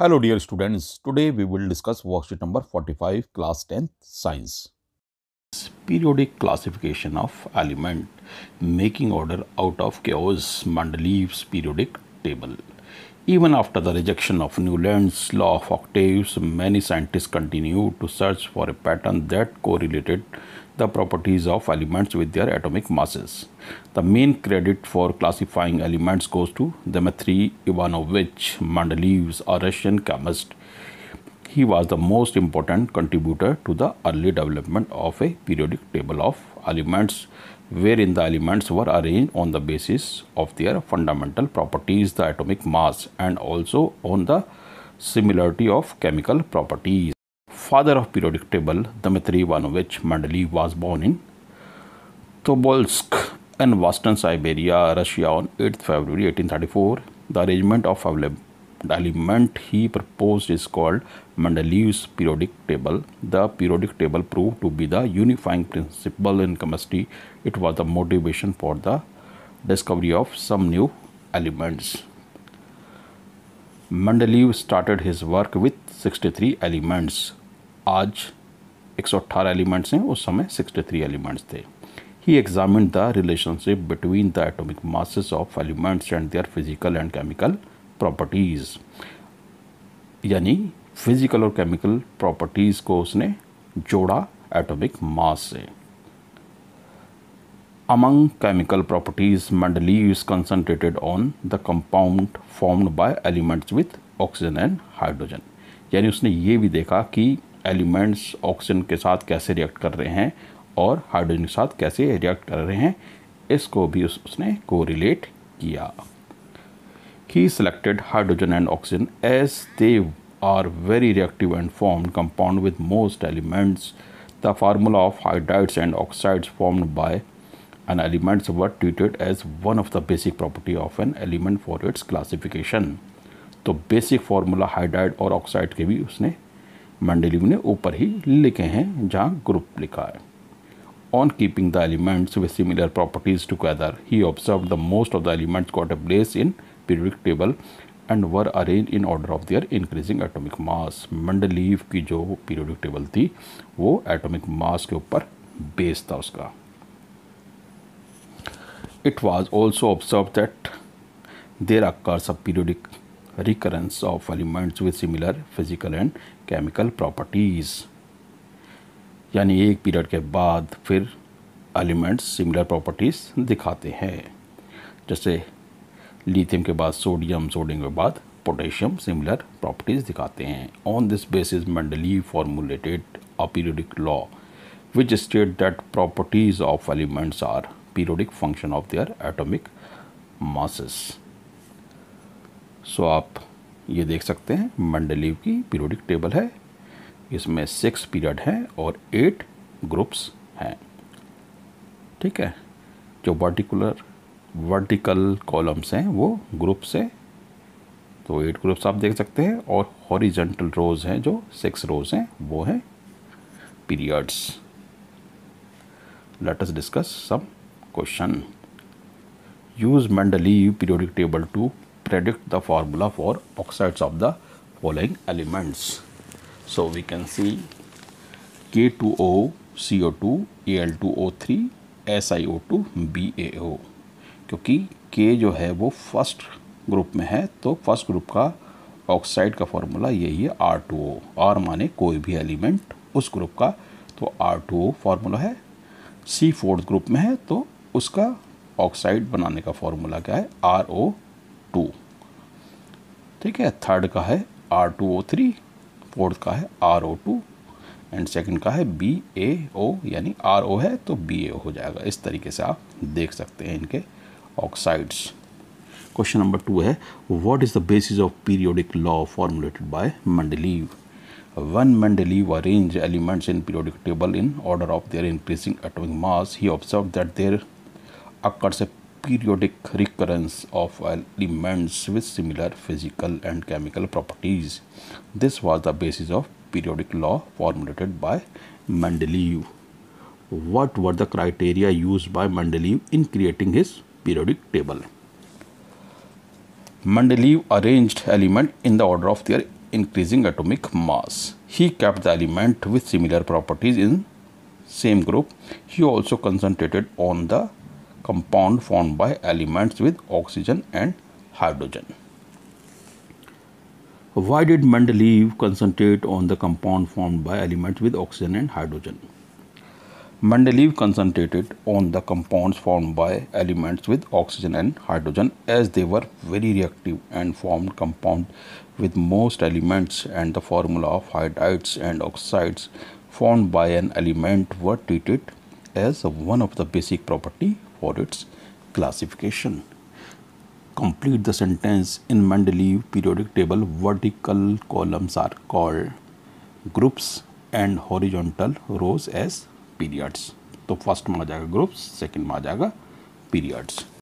Hello dear students, today we will discuss worksheet number 45 class 10th science. Periodic classification of element, making order out of chaos, Mendeleev's periodic table. Even after the rejection of Newland's law of octaves, many scientists continued to search for a pattern that correlated the properties of elements with their atomic masses. The main credit for classifying elements goes to Dmitry Ivanovich Mendeleev, a Russian chemist. He was the most important contributor to the early development of a periodic table of elements, wherein the elements were arranged on the basis of their fundamental properties, the atomic mass, and also on the similarity of chemical properties. Father of periodic table, Dmitry Ivanovich Mendeleev was born in Tobolsk in Western Siberia, Russia on 8th February 1834. The arrangement of the element he proposed is called Mendeleev's periodic table. The periodic table proved to be the unifying principle in chemistry. It was the motivation for the discovery of some new elements. Mendeleev started his work with 63 elements. आज 118 elements हैं, उस समय 63 elements थे. He examined the relationship between the atomic masses of elements and their physical and chemical properties. यानी physical और chemical properties को उसने जोड़ा एटॉमिक मास से. Among chemical properties, Mendeleev is concentrated on the compound formed by elements with oxygen and hydrogen. यानी उसने ये भी देखा कि एलिमेंट्स ऑक्सीजन के साथ कैसे रिएक्ट कर रहे हैं और हाइड्रोजन के साथ कैसे रिएक्ट कर रहे हैं, इसको भी उसने कोरिलेट किया. He selected hydrogen and oxygen as they are very reactive and formed compound with most elements. The formula of hydrides and oxides formed by an element were treated as one of the basic property of an element for its classification. तो basic formula hydride और oxide के भी उसने Mendeleev ने ऊपर ही लिखे हैं जहाँ ग्रुप लिखा है. On keeping the elements with similar properties together, he observed the most of the elements got a place in periodic table and were arranged in order of their increasing atomic mass. Mendeleev की जो periodic table थी वो atomic mass के ऊपर base था उसका. It was also observed that there occurs a periodic recurrence of elements with similar physical and chemical properties. यानी एक पीरियड के बाद फिर एलिमेंट्स सिमिलर प्रॉपर्टीज़ दिखाते हैं. जैसे लिथियम के बाद सोडियम, सोडियम के बाद पोटेशियम सिमिलर प्रॉपर्टीज़ दिखाते हैं. On this basis Mendeleev formulated a periodic law which state that properties of elements are periodic function of their atomic masses. So आप ये देख सकते हैं मेंडेलीव की पीरियोडिक टेबल है. इसमें 6 पीरियड हैं और 8 ग्रुप्स हैं. ठीक है, जो वर्टिकल कॉलम्स हैं वो ग्रुप्स हैं, तो 8 ग्रुप्स आप देख सकते हैं. और हॉरिजॉन्टल रोज हैं जो 6 रोज हैं वो हैं periods. Let us discuss some question. Use Mendeleev periodic table to predict the formula for oxides of the following elements. So we can see K2O, CO2, Al2O3, SiO2, BaO. क्योंकि K जो है वो first group में है, तो first group का oxide का formula यही है R2O. R माने कोई भी एलिमेंट उस ग्रुप का, तो R2O फार्मूला है. C फोर्थ ग्रुप में है तो उसका ऑक्साइड बनाने का फॉर्मूला क्या है, RO2. ठीक है, थर्ड का है R2O3, फोर्थ का है RO2 एंड सेकंड का है BaO. यानी RO है तो BaO हो जाएगा. इस तरीके से आप देख सकते हैं इनके ऑक्साइड्स. क्वेश्चन नंबर 2 है, what is the basis of periodic law formulated bye Mendeleev. When Mendeleev arranged elements in periodic table in order of their increasing atomic mass, he observed that there occurs a periodic recurrence of elements with similar physical and chemical properties. This was the basis of periodic law formulated by Mendeleev. What were the criteria used by Mendeleev in creating his periodic table? Mendeleev arranged elements in the order of their increasing atomic mass. He kept the element with similar properties in same group. He also concentrated on the compound formed by elements with oxygen and hydrogen. Why did Mendeleev concentrate on the compound formed by elements with oxygen and hydrogen? Mendeleev concentrated on the compounds formed by elements with oxygen and hydrogen as they were very reactive and formed compound with most elements, and the formula of hydrides and oxides formed by an element were treated as one of the basic property for its classification. Complete the sentence. In Mendeleev periodic table, vertical columns are called groups and horizontal rows as periods. तो first में आ जाएगा groups, second में आ जाएगा periods.